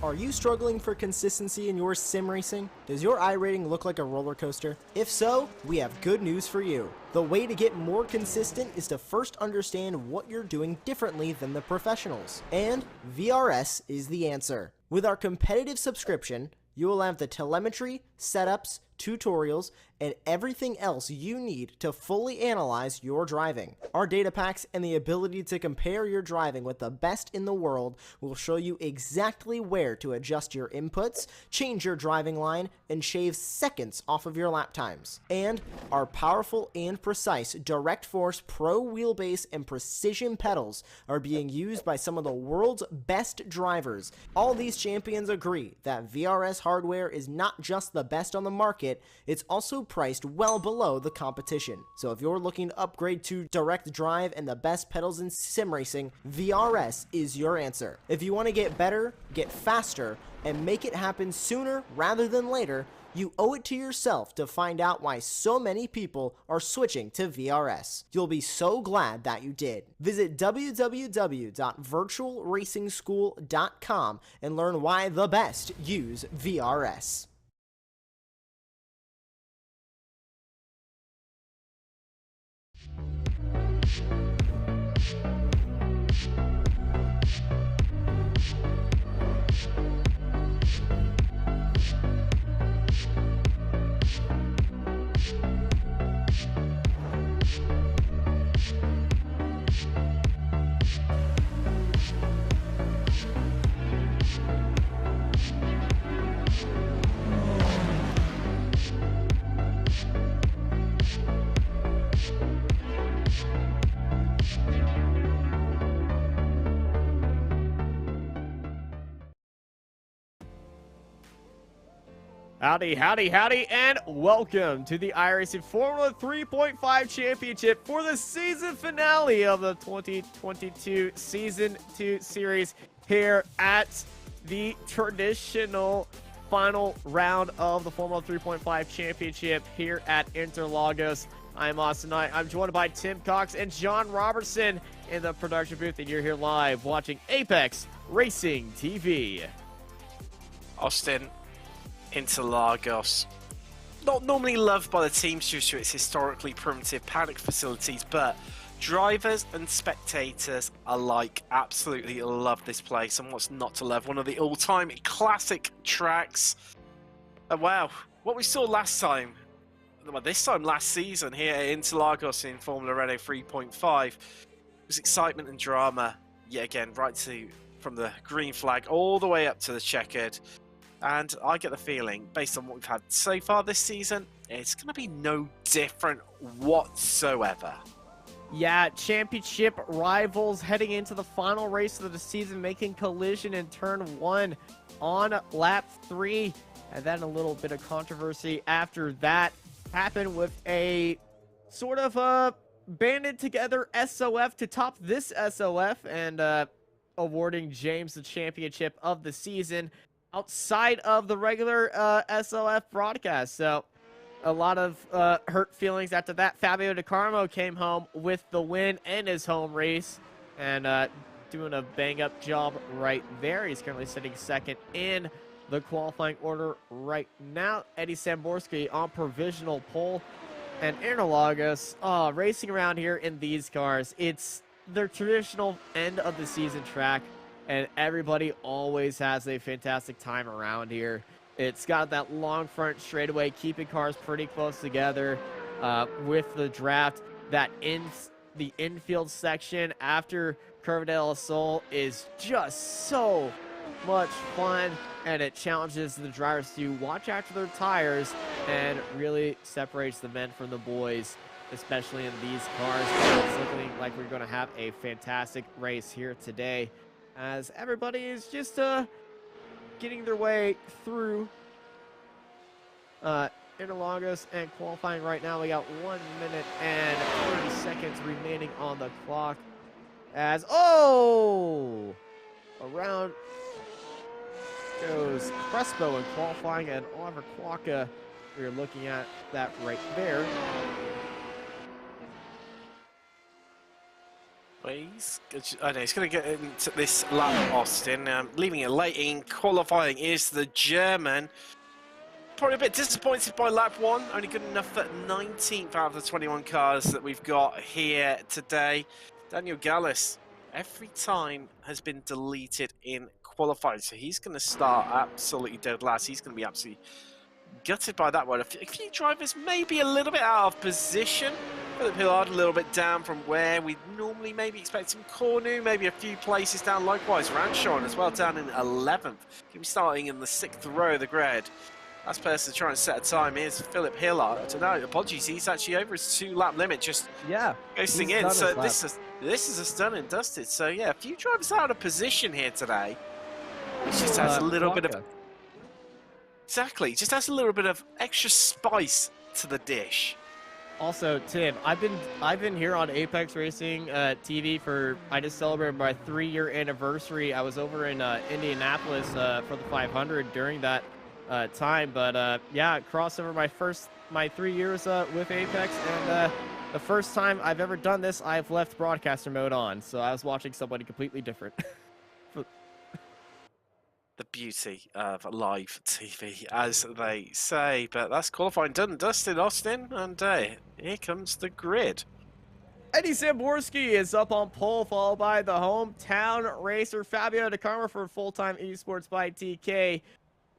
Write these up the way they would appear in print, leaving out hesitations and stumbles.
Are you struggling for consistency in your sim racing? Does your iRating look like a roller coaster? If so, we have good news for you. The way to get more consistent is to first understand what you're doing differently than the professionals. And VRS is the answer. With our competitive subscription, you will have the telemetry, setups, tutorials, and everything else you need to fully analyze your driving. Our data packs and the ability to compare your driving with the best in the world will show you exactly where to adjust your inputs, change your driving line, and shave seconds off of your lap times. And our powerful and precise Direct Force Pro wheelbase and precision pedals are being used by some of the world's best drivers. All these champions agree that VRS hardware is not just the best on the market, it's also priced well below the competition. So if you're looking to upgrade to direct drive and the best pedals in sim racing, VRS is your answer. If you want to get better, get faster, and make it happen sooner rather than later, you owe it to yourself to find out why so many people are switching to VRS. You'll be so glad that you did. Visit www.virtualracingschool.com and learn why the best use VRS. Howdy, howdy, howdy, and welcome to the iRacing Formula 3.5 Championship for the season finale of the 2022 Season 2 series here at the traditional final round of the Formula 3.5 Championship here at Interlagos. I'm Austin Knight. I'm joined by Tim Cox and John Robertson in the production booth, and you're here live watching Apex Racing TV. Austin, Interlagos, not normally loved by the teams due to its historically primitive paddock facilities, but drivers and spectators alike absolutely love this place, and what's not to love? One of the all-time classic tracks. Wow, what we saw last time, well, this time last season here at Interlagos in Formula Renault 3.5 was excitement and drama yet again, from the green flag all the way up to the checkered. And I get the feeling, based on what we've had so far this season, it's going to be no different whatsoever. Yeah, championship rivals heading into the final race of the season, making collision in turn 1 on lap 3. And then a little bit of controversy after that happened with a sort of banded together SOF to top this SOF and awarding James the championship of the season outside of the regular SOF broadcast. So a lot of hurt feelings after that. Fabio Di Carmo came home with the win in his home race and doing a bang-up job right there. He's currently sitting second in the qualifying order right now. Eddie Samborski on provisional pole. And Interlagos, racing around here in these cars, it's their traditional end of the season track, and everybody always has a fantastic time around here. It's got that long front straightaway, keeping cars pretty close together with the draft. The infield section after Curva del Sol is just so much fun, and it challenges the drivers to watch after their tires and really separates the men from the boys, especially in these cars. It's looking like we're going to have a fantastic race here today, as everybody is just getting their way through Interlagos and qualifying right now. We got 1 minute and 30 seconds remaining on the clock. As, around goes Crespo in qualifying, and Oliver Kwaka, we're looking at that right there. I know he's going to get into this lap, Austin. Leaving it late in qualifying is the German. Probably a bit disappointed by lap 1. Only good enough for 19th out of the 21 cars that we've got here today. Daniel Gallis, every time has been deleted in qualifying, so he's going to start absolutely dead last. He's going to be absolutely gutted by that one. A few drivers maybe a little bit out of position. Philip Hillard a little bit down from where we normally maybe expect him. Cornu maybe a few places down. Likewise, Ranshon as well down in 11th. Going to be starting in the 6th row of the grid. Last person trying to set a time is Philip Hillard. I don't know, apologies, he's actually over his 2-lap limit, just ghosting in. So this is a stunning dusted. So yeah, a few drivers out of position here today. It just has a little bit of... Exactly, just has a little bit of extra spice to the dish. Also, Tim, I've been here on Apex Racing TV for, I just celebrated my 3-year anniversary. I was over in Indianapolis for the 500 during that time, but yeah, crossed over my 3 years with Apex, and the first time I've ever done this, I've left broadcaster mode on, so I was watching somebody completely different. The beauty of live TV, as they say. But that's qualifying done and dusted, Austin, and here comes the grid. Eddie Samborski is up on pole, followed by the hometown racer Fabio De Carmo for full-time Esports by TK,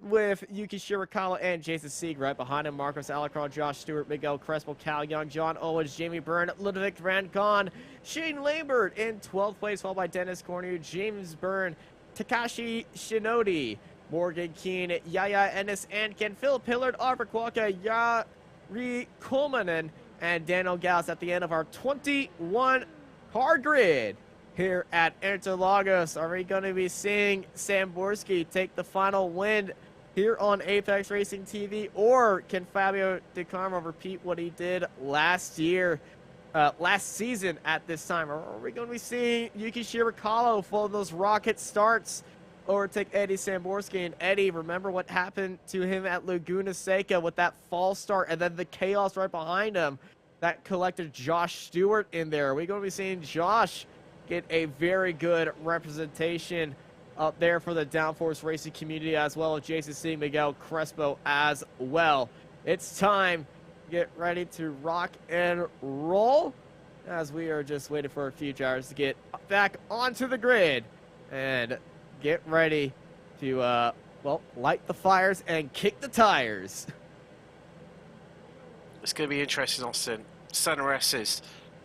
with Yuki Shirakawa and Jason Sieg right behind him. Marcos Alarcon, Josh Stewart, Miguel Crespo, Cal Young, John Owens, Jamie Byrne, Ludovic Rancon, Shane Lambert in 12th place, followed by Dennis Cornu, James Byrne, Takashi Shinodi, Morgan Keane, Yaya Ennis, and Ken Philip Hillard, Arthur Kwaka, Yari Kulmanen, and Daniel Gauss at the end of our 21 car grid here at Interlagos. Are we going to be seeing Samborski take the final win here on Apex Racing TV, or can Fabio De Carmo repeat what he did last season at this time? Or are we going to be seeing Yuki Shirakawa follow those rocket starts, or take Eddie Samborski? And Eddie, remember what happened to him at Laguna Seca with that false start and then the chaos right behind him that collected Josh Stewart in there? Are we going to be seeing Josh get a very good representation up there for the Downforce racing community, as well as Jason C. Miguel Crespo as well? It's time. Get ready to rock and roll, as we are just waiting for a few drivers to get back onto the grid and get ready to, well, light the fires and kick the tires. It's going to be interesting, Austin. Center S's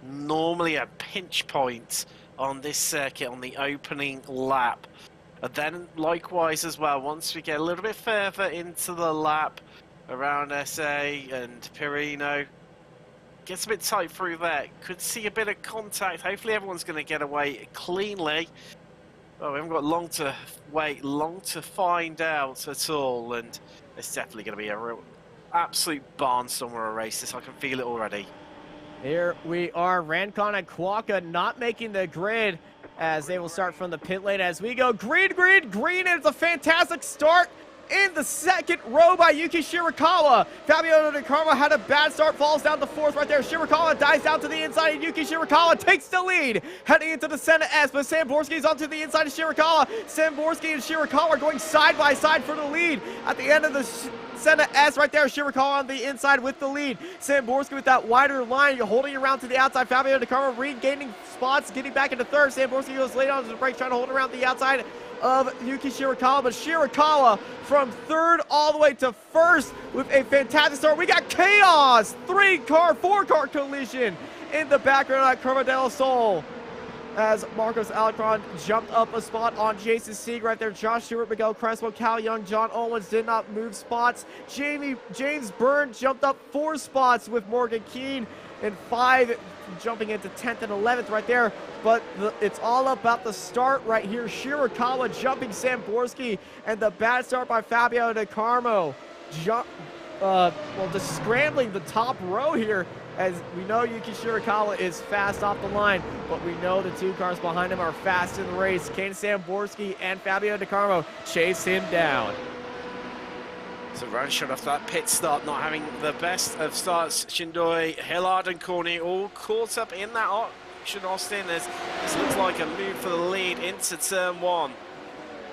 normally a pinch point on this circuit on the opening lap. And then likewise as well, once we get a little bit further into the lap around SA and Pirino, gets a bit tight through there. Could see a bit of contact. Hopefully everyone's going to get away cleanly. Well, we haven't got long to wait, long to find out at all. And it's definitely going to be a real absolute barnstormer of a race. This, I can feel it already. Here we are, Rancon and Kwaka not making the grid, as they will start from the pit lane as we go green, and it's a fantastic start in the second row by Yuki Shirakawa. Fabio De Carmo had a bad start, falls down to 4th right there. Shirakawa dives down to the inside, and Yuki Shirakawa takes the lead, heading into the Senna S, but Samborski's onto the inside of Shirakawa. Samborski and Shirakawa are going side by side for the lead at the end of the Senna S right there. Shirakawa on the inside with the lead. Samborski with that wider line, holding around to the outside. Fabio De Carmo regaining spots, getting back into 3rd. Samborski goes late on the brakes, trying to hold around the outside of Yuki Shirakawa, but Shirakawa from 3rd all the way to 1st with a fantastic start. We got chaos, 4-car collision in the background at Curva del Sol, as Marcos Alarcon jumped up a spot on Jason Sieg right there. Josh Stewart, Miguel Crespo, Cal Young, John Owens did not move spots. James Byrne jumped up 4 spots with Morgan Keane, and 5 jumping into 10th and 11th right there. But it's all about the start right here. Shirakawa jumping Samborski, and the bad start by Fabio De Carmo. Well, just scrambling the top row here, as we know Yuki Shirakawa is fast off the line, but we know the 2 cars behind him are fast in the race. Kane Samborski and Fabio De Carmo chase him down. So Ranshot off that pit start, not having the best of starts. Shindoi, Hillard and Corny all caught up in that action, Austin, as this looks like a move for the lead into turn 1.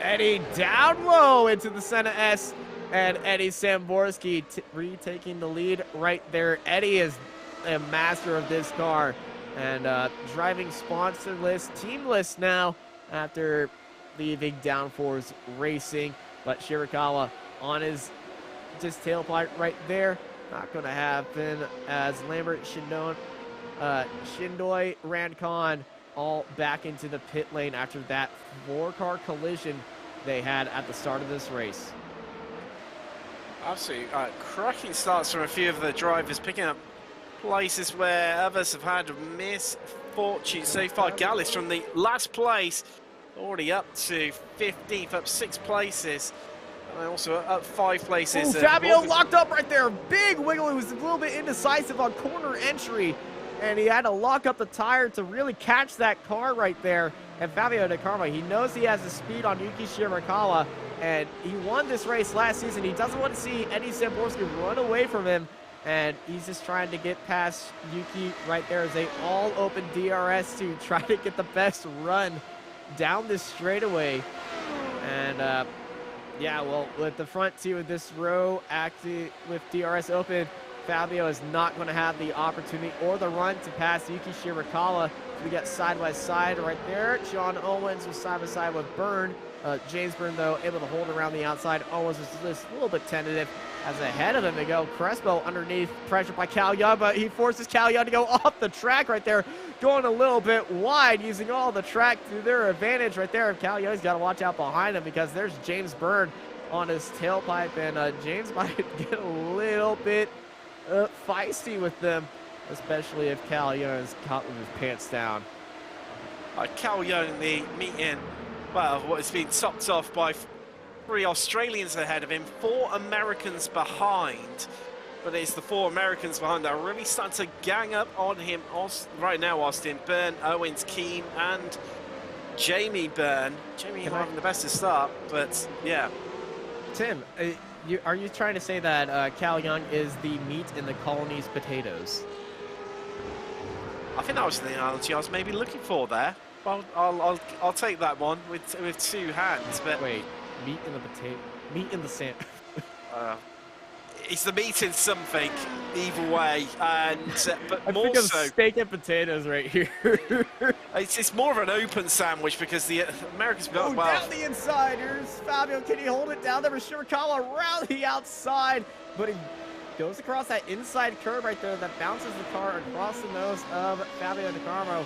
Eddie down low into the center S, and Eddie Samborski retaking the lead right there. Eddie is a master of this car, and driving sponsorless, teamless now after leaving Downforce Racing. But Shirakawa on his just tailpipe right there. Not going to happen as Lambert, Shindoi, Rancon all back into the pit lane after that 4-car collision they had at the start of this race. Absolutely cracking starts from a few of the drivers, picking up places where others have had misfortune so far. Gallus from the last place, already up to 15th, up 6 places. And also up 5 places. Ooh, Fabio locked up right there. Big wiggle. He was a little bit indecisive on corner entry, and he had to lock up the tire to really catch that car right there. And Fabio De Carmo, he knows he has the speed on Yuki Shirakawa, and he won this race last season. He doesn't want to see Eddie Samborski run away from him, and he's just trying to get past Yuki right there as they all open DRS to try to get the best run down this straightaway. And yeah, well, with the front two of this row active with DRS open, Fabio is not going to have the opportunity or the run to pass Yuki Shirakawa. We got side by side right there. John Owens was side by side with Byrne. James Byrne, though, able to hold around the outside. Owens was just a little bit tentative as ahead of him to go. Crespo underneath, pressure by Cal Young, but he forces Cal Young to go off the track right there, going a little bit wide, using all the track to their advantage right there. Cal Young's got to watch out behind him because there's James Byrne on his tailpipe, and James might get a little bit feisty with them, especially if Cal Young is caught with his pants down. Cal Young, the meeting, well, what has been topped off by 3 Australians ahead of him, 4 Americans behind. But it's the 4 Americans behind that are really starting to gang up on him right now, Austin. Byrne, Owens, Keane, and Jamie Byrne. Jamie having the best of start, but yeah. Tim, are you trying to say that Cal Young is the meat in the colony's potatoes? I think that was the analogy I was maybe looking for there. Well, I'll take that one with 2 hands. But wait, meat in the potato, meat in the sand. It's the meat in something, either way, and but I more think of so steak and potatoes right here. it's more of an open sandwich because the Americans got down the inside. Here's Fabio. Can he hold it down there with Shirakawa around the outside? But he goes across that inside curve right there that bounces the car across the nose of Fabio De Carmo.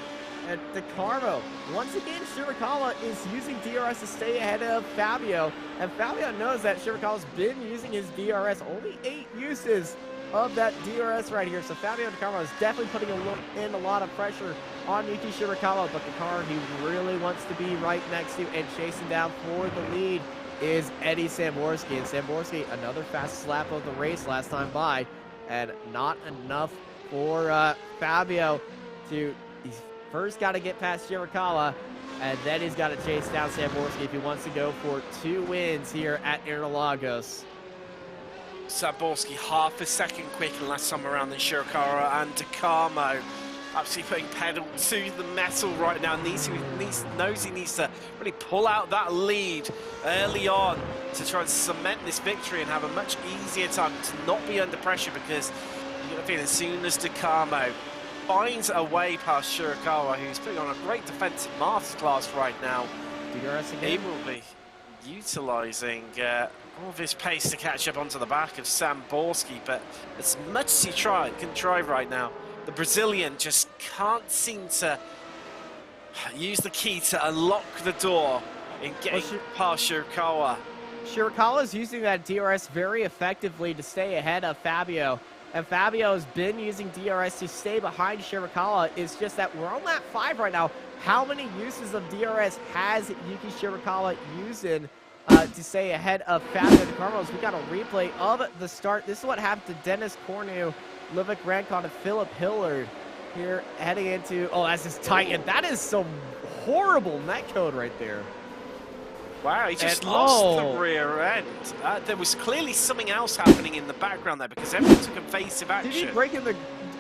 And De Carmo, once again, Shirakawa is using DRS to stay ahead of Fabio. And Fabio knows that Shirakawa's been using his DRS, only 8 uses of that DRS right here. So Fabio De Carmo is definitely putting in a lot of pressure on Yuki Shirakawa. But the car he really wants to be right next to and chasing down for the lead is Eddie Samborski. And Samborski, another fast lap of the race last time by. And not enough for Fabio to... He's first got to get past Shirakawa, and then he's got to chase down Samborski if he wants to go for 2 wins here at Interlagos. Samborski half a second quicker last time around than Shirakawa, and De Carmo absolutely putting pedal to the metal right now. Knows he needs to really pull out that lead early on to try and cement this victory and have a much easier time to not be under pressure, because you get the feeling as soon as De Carmo finds a way past Shirakawa, who's putting on a great defensive masterclass right now, he will be utilising all of his pace to catch up onto the back of Samborski. But as much as he can try right now, the Brazilian just can't seem to use the key to unlock the door in getting past Shirakawa. Shirakawa is using that DRS very effectively to stay ahead of Fabio. And Fabio has been using DRS to stay behind Shirakawa. It's just that we're on lap 5 right now. How many uses of DRS has Yuki Shirakawa using to stay ahead of Fabio De Carmo? We got a replay of the start. This is what happened to Dennis Cornu, Livik Rancon, and Philip Hillard here heading into... Oh, that's just tight. And that is some horrible netcode right there. Wow, he just lost the rear end. There was clearly something else happening in the background there, because everyone took evasive action. Did he break in the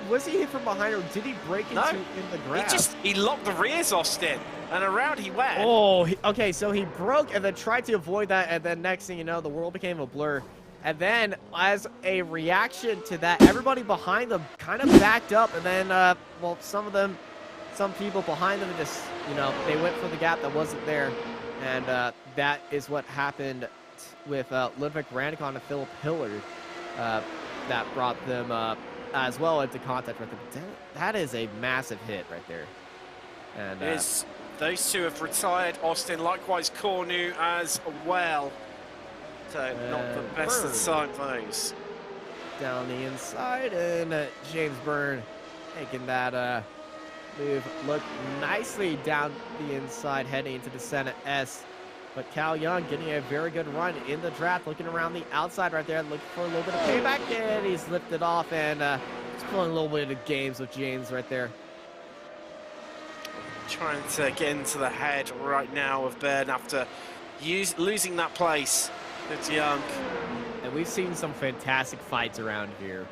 was he hit from behind or did he break into in the grass? He locked the rears, Austin, and around he went. Oh, okay, so he broke and then tried to avoid that, and then next thing you know, the world became a blur. And then, as a reaction to that, everybody behind them kind of backed up, and then, well, some people behind them just, you know, they went for the gap that wasn't there, and that is what happened with Ludwig Randicon and Philip Hillard. That brought them as well into contact with them. That is a massive hit right there. And those two have retired. Austin, likewise Cornu as well. So not the best of sign for those. Down the inside, and James Byrne making that move look nicely down the inside, heading into the Senna S. But Cal Young getting a very good run in the draft, looking around the outside right there, looking for a little bit of payback, and he's lifted off, and just pulling a little bit of games with James right there. Trying to get into the head right now of Byrne after losing that place. It's Young. And we've seen some fantastic fights around here.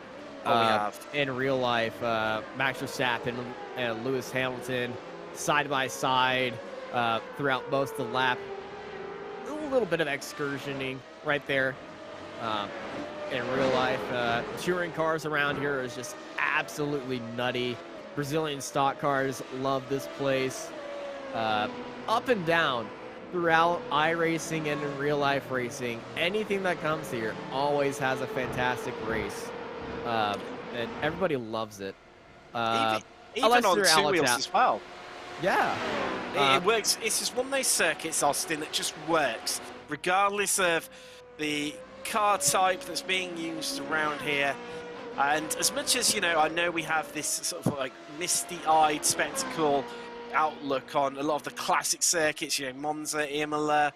Oh, we have. In real life, Max Verstappen and Lewis Hamilton side by side throughout most of the lap. A little bit of excursioning right there. In real life, touring cars around here is just absolutely nutty. Brazilian stock cars love this place. Up and down throughout iRacing and in real life racing, anything that comes here always has a fantastic race. And everybody loves it. Even on two wheels as well. Yeah. It works. It's just one of those circuits, Austin, that just works, regardless of the car type that's being used around here. And as much as, you know, I know we have this sort of like misty-eyed spectacle outlook on a lot of the classic circuits, you know, Monza, Imola,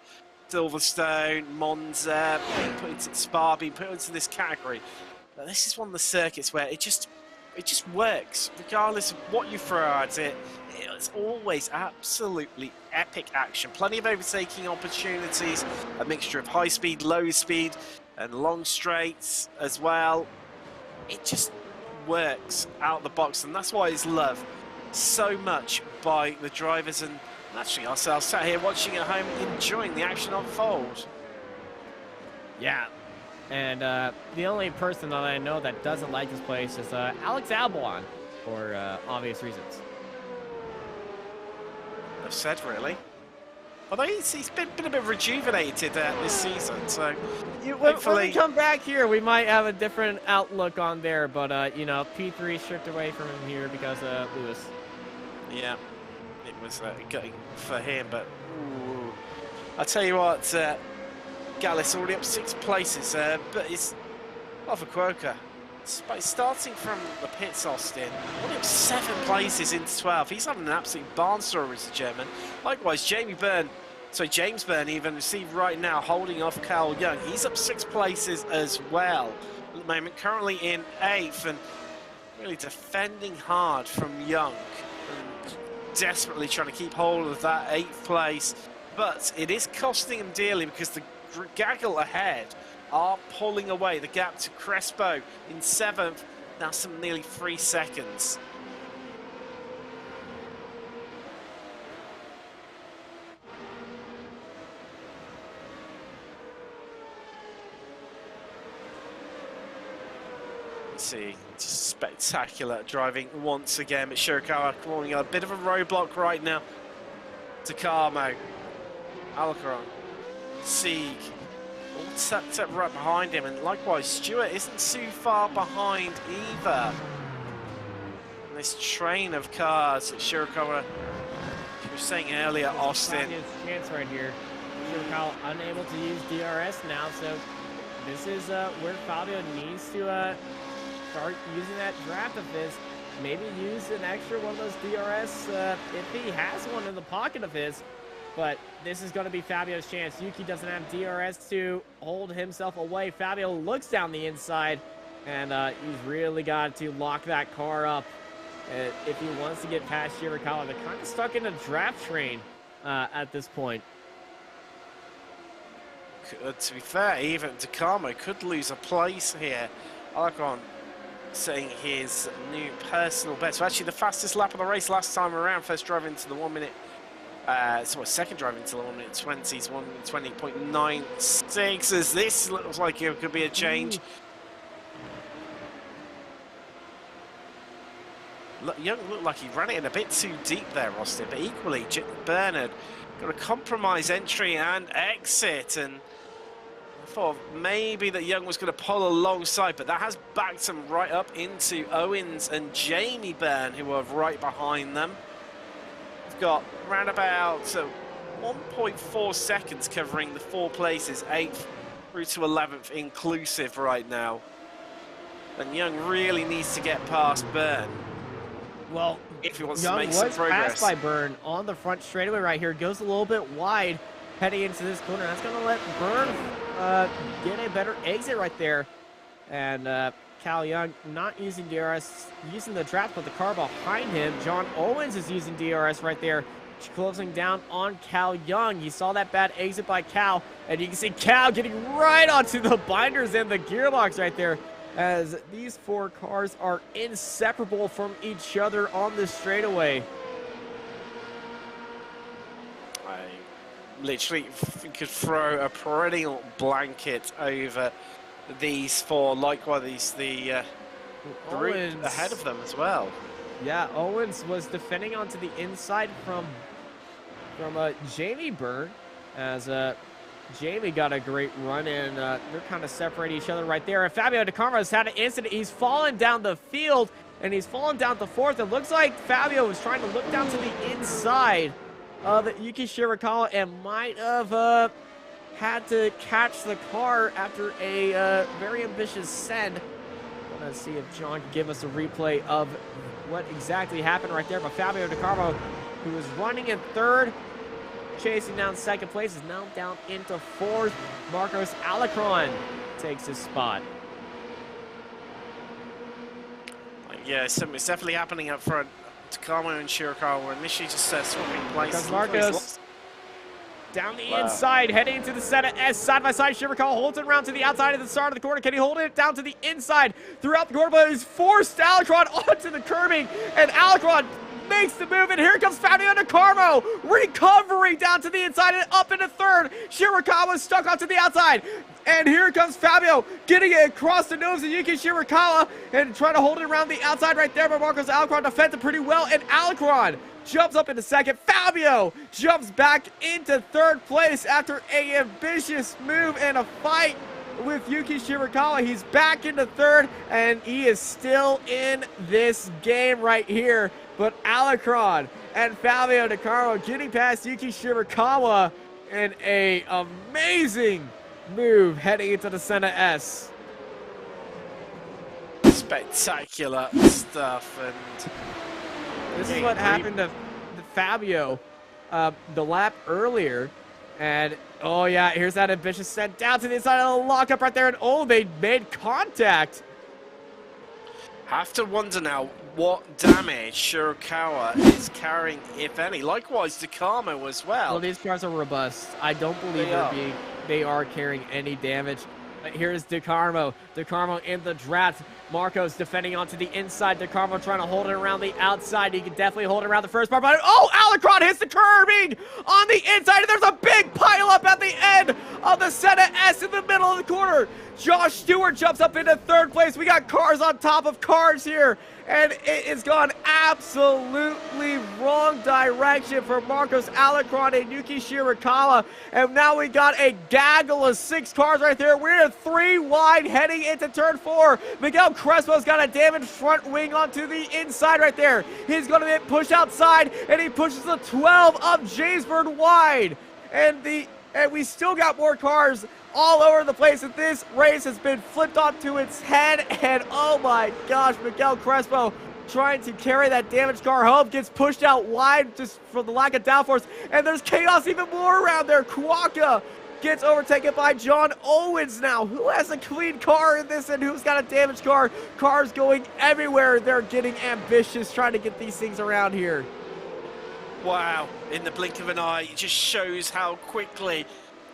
Silverstone, Monza, being put into Spa, being put into this category. But this is one of the circuits where it just works, regardless of what you throw at it. It's always absolutely epic action. Plenty of overtaking opportunities, a mixture of high speed, low speed, and long straights as well. It just works out the box, and that's why it's loved so much by the drivers and naturally ourselves sat here watching at home, enjoying the action unfold. Yeah. And the only person that I know that doesn't like this place is Alex Albon, for obvious reasons. I've said, really. Although he's been a bit rejuvenated this season, so when we come back here, we might have a different outlook on there, but, you know, P3 stripped away from him here because of Lewis. Yeah, it was gutting for him, but ooh. I'll tell you what, Gallus already up 6 places, but it's off a Quokka. Starting from the pits, Austin, only up 7 places into 12. He's having an absolute barnstormer as a German. Likewise, James Byrne even, you see right now, holding off Carl Young. He's up 6 places as well at the moment, currently in 8th, and really defending hard from Young. And desperately trying to keep hold of that 8th place. But it is costing him dearly because the gaggle ahead are pulling away the gap to Crespo in 7th, now some nearly 3 seconds. Let's see, just spectacular driving once again, but Shirakawa calling a bit of a roadblock right now. Takamo, Alcaron, Sieg, all tucked up right behind him, and likewise Stewart isn't too far behind either. And this train of cars that Shirakawa, you were saying earlier, Austin. Chance right here. Shirakawa unable to use DRS now, so this is where Fabio needs to start using that draft of his. Maybe use an extra one of those DRS if he has one in the pocket of his. But this is going to be Fabio's chance. Yuki doesn't have DRS to hold himself away. Fabio looks down the inside, and he's really got to lock that car up if he wants to get past Shirakawa. They're kind of stuck in a draft train at this point. To be fair, even Takamo could lose a place here. Alcon setting his new personal best. So actually the fastest lap of the race last time around, first drive into the 1 minute, second drive into the 1 minute 20s, 1:20.96, as this looks like it could be a change. Young looked like he ran it in a bit too deep there, Austin, but equally Bernard got a compromise entry and exit, and I thought maybe that Young was going to pull alongside, but that has backed him right up into Owens and Jamie Byrne, who are right behind them. We've got around about 1.4 seconds covering the 4 places, 8th through to 11th inclusive right now. And Young really needs to get past Byrne. Well, if he wants Young to make some was progress. passed by Byrne on the front straightaway right here. Goes a little bit wide heading into this corner. That's going to let Byrne get a better exit right there. And Cal Young not using DRS, using the draft, but the car behind him. John Owens is using DRS right there, closing down on Cal Young. You saw that bad exit by Cal, and you can see Cal getting right onto the binders and the gearbox right there, as these 4 cars are inseparable from each other on this straightaway. I literally could throw a perennial blanket over these 4. Likewise, the group ahead of them as well. Yeah, Owens was defending onto the inside from Jamie Byrne, as Jamie got a great run, and they're kind of separating each other right there. And Fabio De Carmo has had an incident. He's fallen down the field, and he's fallen down to 4th. It looks like Fabio was trying to look down to the inside of Yuki Shirakawa and might have had to catch the car after a very ambitious send. Let's see if John can give us a replay of what exactly happened right there. But Fabio De Carmo, who was running in 3rd, chasing down 2nd place, is now down into 4th. Marcos Alecron takes his spot. Yeah, it's definitely happening up front. Takamo and Shirakawa were initially just swapping places. Because Marcos down the inside, heading to the center S, side by side. Shirakawa holds it around to the outside of the start of the corner. Can he hold it down to the inside throughout the corner? But he's forced Alecron onto the curbing, and Alecron makes the move, and here comes Fabio De Carmo, recovering down to the inside and up into 3rd. Shirakawa stuck onto the outside, and here comes Fabio getting it across the nose of Yuki Shirakawa and trying to hold it around the outside right there, but Marcos Alecron defends it pretty well, and Alecron jumps up into 2nd. Fabio jumps back into 3rd place after an ambitious move and a fight with Yuki Shirakawa. He's back into 3rd, and he is still in this game right here. But Alecron and Fabio De Carmo getting past Yuki Shirakawa in a amazing move heading into the center S. Spectacular stuff, and this is what happened to Fabio the lap earlier. And oh yeah, here's that ambitious send down to the inside of the lockup right there, and oh, they made contact. Have to wonder now what damage Shirakawa is carrying, if any. Likewise, De Carmo as well. Well, these cars are robust. I don't believe they are carrying any damage. Here's De Carmo. De Carmo in the draft. Marcos defending onto the inside. De Carmo trying to hold it around the outside. He can definitely hold it around the first part. But oh, Alecron hits the curbing on the inside. And there's a big pile up at the end of the Senna S in the middle of the corner. Josh Stewart jumps up into 3rd place. We got cars on top of cars here. And it has gone absolutely wrong direction for Marcos Alecron and Yuki Shirakawa. And now we got a gaggle of 6 cars right there. We're 3 wide heading into turn 4. Miguel Crespo's got a damaged front wing onto the inside right there. He's going to get pushed outside, and he pushes the 12 of James Byrne wide. And we still got more cars all over the place, and this race has been flipped onto its head, and oh my gosh, Miguel Crespo trying to carry that damaged car home, gets pushed out wide just for the lack of downforce, and there's chaos even more around there. Kuaka gets overtaken by John Owens now. Who has a clean car in this, and who's got a damaged car? Cars going everywhere. They're getting ambitious trying to get these things around here. Wow, in the blink of an eye, it just shows how quickly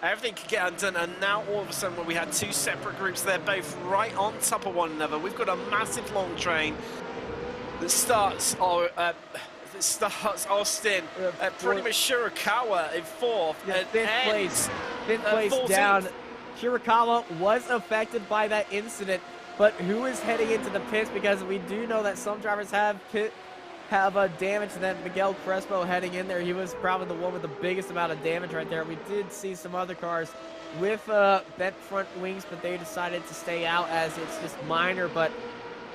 Everything could get undone, and now all of a sudden, when we had two separate groups, they're both right on top of one another. We've got a massive long train that starts Austin, pretty much Shirakawa in fourth, and fifth place down. Shirakawa was affected by that incident, but who is heading into the pits, because we do know that some drivers have damage, and then Miguel Crespo heading in there. He was probably the one with the biggest amount of damage right there. We did see some other cars with bent front wings, but they decided to stay out as it's just minor. But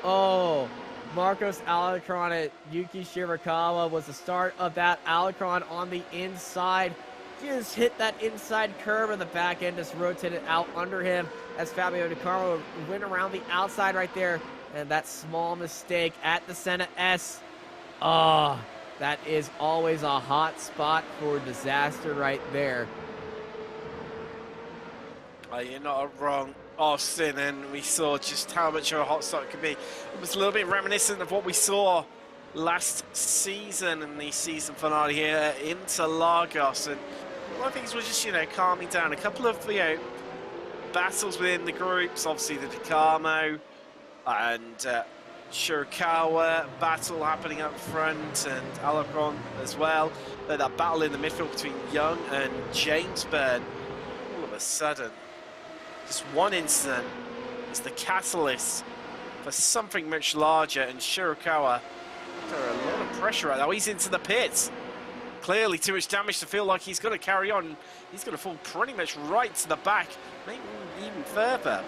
oh, Marcos Alarcon and Yuki Shirakawa was the start of that. Alarcon on the inside just hit that inside curve, and the back end just rotated out under him as Fabio Di Carlo went around the outside right there. And that small mistake at the Senna S. Oh, that is always a hot spot for disaster right there. You're not wrong, Austin, and we saw just how much of a hot spot it could be. It was a little bit reminiscent of what we saw last season in the season finale here at Interlagos, and a lot of things were just, calming down. A couple of, battles within the groups, obviously the Takamo and Shirakawa battle happening up front, and Alarcon as well. That battle in the midfield between Young and James Byrne. All of a sudden, just one incident is the catalyst for something much larger, and Shirakawa under a lot of pressure right now. He's into the pits. Clearly too much damage to feel like he's going to carry on. He's going to fall pretty much right to the back, maybe even further.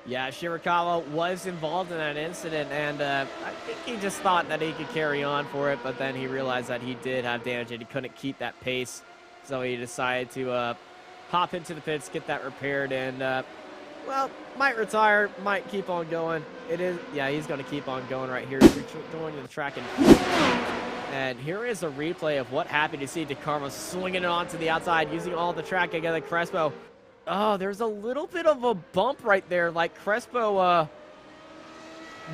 Yeah, Shirakawa was involved in that incident, and I think he just thought that he could carry on for it, but then he realized that he did have damage and he couldn't keep that pace. So he decided to hop into the pits, get that repaired, and, well, might retire, might keep on going. Yeah, he's going to keep on going right here. Going to the track, and here is a replay of what happened. You see DeCarmo swinging it onto the outside, using all the track against Crespo. Oh, there's a little bit of a bump right there. Like Crespo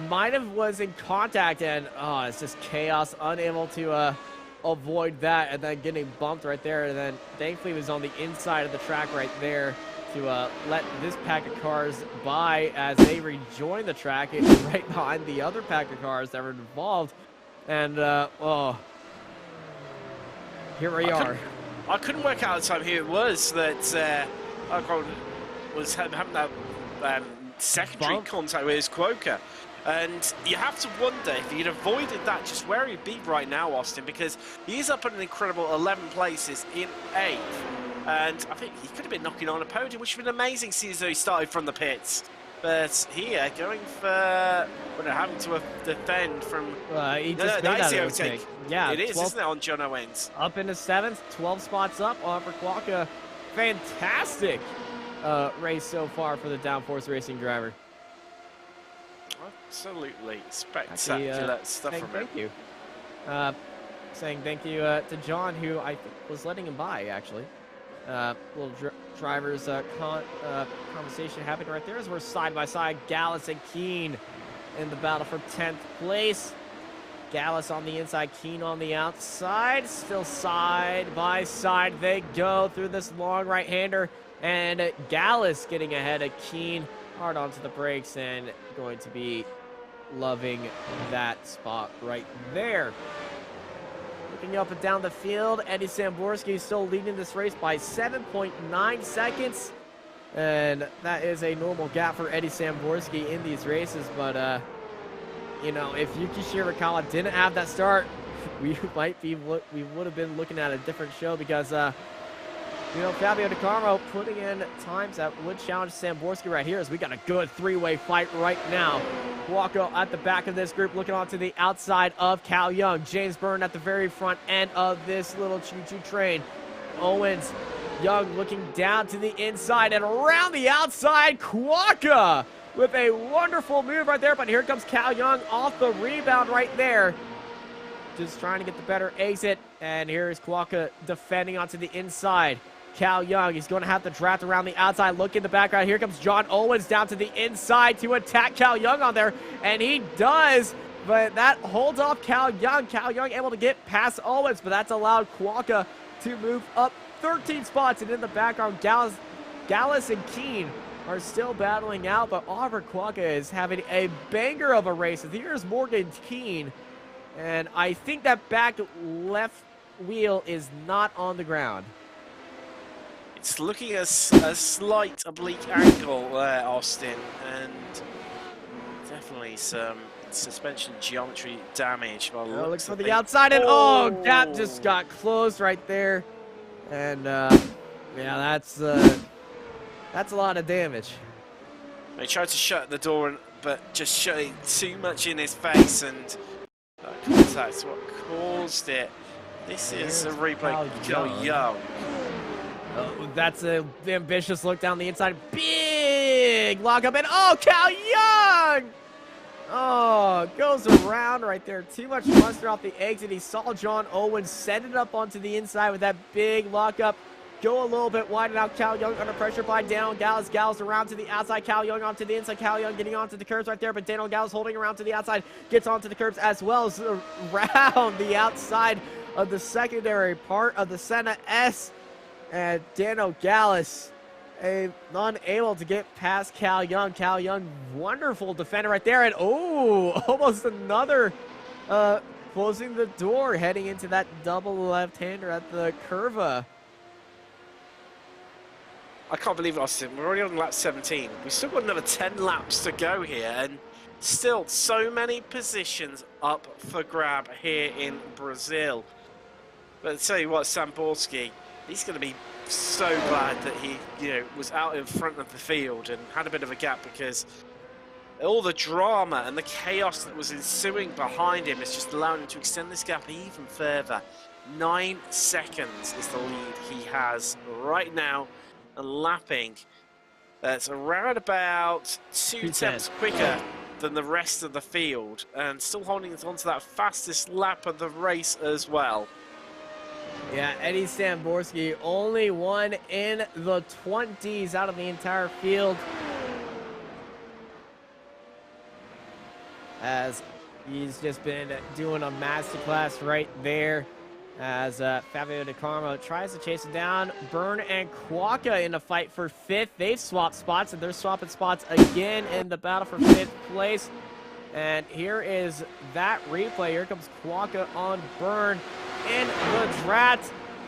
might have was in contact, and oh, it's just chaos. Unable to avoid that, and then getting bumped right there. And then thankfully he was on the inside of the track right there to let this pack of cars by as they rejoin the track. It's right behind the other pack of cars that were involved. And oh, here we are. I couldn't work out the time who it was that. Alarcon was having that secondary contact with his Quokka, and you have to wonder if he'd avoided that, just where he'd be right now, Austin, because he is up at an incredible 11 places in 8th, and I think he could have been knocking on a podium, which would have been amazing seeing as though he started from the pits. But here, going for having to defend from. He just made that overtake. Yeah, it is, isn't it, on John Owens? Up into 7th, 12 spots up for Quokka. Fantastic race so far for the Downforce Racing driver. Absolutely spectacular stuff from him. Thank you. Saying thank you to John, who I think was letting him by, actually. Little drivers conversation happening right there as we're side by side. Gallus and Keen in the battle for 10th place. Gallus on the inside, Keen on the outside. Still side by side they go through this long right-hander. And Gallus getting ahead of Keen. Hard onto the brakes and going to be loving that spot right there. Looking up and down the field, Eddie Samborski still leading this race by 7.9 seconds. And that is a normal gap for Eddie Samborski in these races, but you know, if Yuki Shirakawa didn't have that start, we would have been looking at a different show, because you know, Fabio Di Carlo putting in times that would challenge Samborski right here, as we got a good three-way fight right now. Walko at the back of this group, looking onto the outside of Cal Young. James Byrne at the very front end of this little choo-choo train. Owens, Young looking down to the inside, and around the outside, Quokka with a wonderful move right there. But here comes Cal Young off the rebound right there. Just trying to get the better exit. And here's Quokka defending onto the inside. Cal Young, he's going to have to draft around the outside. Look in the background. Here comes John Owens down to the inside to attack Cal Young on there. And he does. but that holds off Cal Young. Cal Young able to get past Owens, but that's allowed Quokka to move up 13 spots. And in the background, Gallus and Keene are still battling out, but Oliver Quokka is having a banger of a race. Here's Morgan Keene, and I think that back left wheel is not on the ground. It's looking a slight oblique angle there, Austin, and definitely some suspension geometry damage. Looks for the outside, and gap just got closed right there. And yeah, that's a lot of damage. They tried to shut the door, but just shut it too much in his face, and that contact's what caused it. This is a replay. Cal Young. That's an ambitious look down the inside. Big lockup, and Cal Young! Goes around right there. Too much mustard off the exit. He saw John Owens send it up onto the inside with that big lockup. Go a little bit wide, and now Cal Young under pressure by Daniel Gallus. Gallus around to the outside. Cal Young onto the inside. Cal Young getting onto the curbs right there, but Daniel Gallus holding around to the outside. Gets onto the curbs as well as around the outside of the secondary part of the Senna S. And Daniel Gallus unable to get past Cal Young. Cal Young, wonderful defender right there. And almost another closing the door, heading into that double left-hander at the curva. I can't believe it, Austin. We're already on lap 17. We've still got another 10 laps to go here, and still so many positions up for grab here in Brazil. But I'll tell you what, Samborski, he's going to be so glad that he, was out in front of the field and had a bit of a gap, because all the drama and the chaos that was ensuing behind him is just allowing him to extend this gap even further. 9 seconds is the lead he has right now, and lapping. That's around about 2 tenths quicker than the rest of the field, and still holding on to that fastest lap of the race as well. Yeah, Eddie Samborski, only one in the 20s out of the entire field, as he's just been doing a masterclass right there, as Fabio De Carmo tries to chase him down. Byrne and Quokka in a fight for 5th. They've swapped spots, and they're swapping spots again in the battle for 5th place. And here is that replay. Here comes Quokka on Byrne in the drat.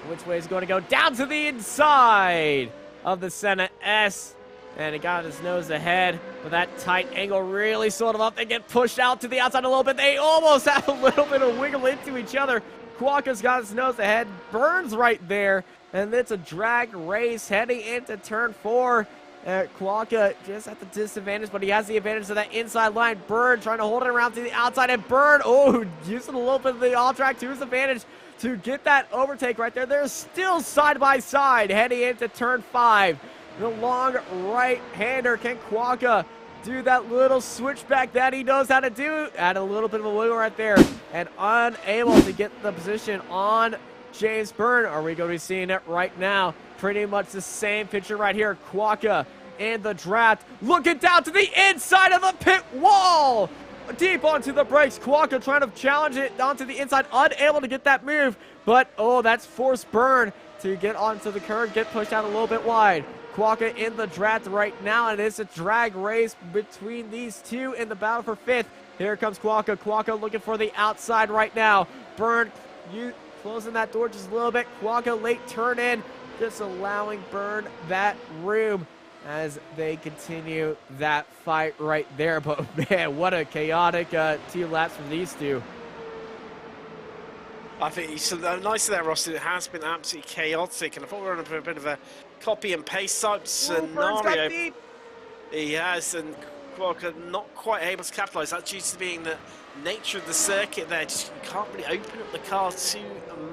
Which way is it going to go? Down to the inside of the Senna S. And it got his nose ahead, but that tight angle really sort of up. They get pushed out to the outside a little bit. They almost have a little bit of wiggle into each other. Quokka's got his nose ahead. Byrne's right there. And it's a drag race heading into turn 4. Quokka just at the disadvantage, but he has the advantage of that inside line. Byrne trying to hold it around to the outside, and Byrne, using a little bit of the off-track to his advantage to get that overtake right there. They're still side by side heading into turn 5. The long right-hander, can Quokka do that little switchback that he knows how to do? Add a little bit of a wiggle right there, and unable to get the position on James Byrne. Are we going to be seeing it right now? Pretty much the same picture right here. Quokka in the draft, looking down to the inside of the pit wall. Deep onto the brakes. Quokka trying to challenge it onto the inside, unable to get that move. But, that's forced Byrne to get onto the curb, get pushed out a little bit wide. Quokka in the draft right now, and it's a drag race between these two in the battle for 5th. Here comes Quokka. Quokka looking for the outside right now. Byrne closing that door just a little bit. Quokka late turn in, just allowing Byrne that room as they continue that fight right there. But man, what a chaotic 2 laps from these two. I think he's nice there, Ross. It has been absolutely chaotic, and I thought we were on a bit of a copy and paste type scenario. He has, and Quokka not quite able to capitalise. That's due to being the nature of the circuit there. Just you can't really open up the car too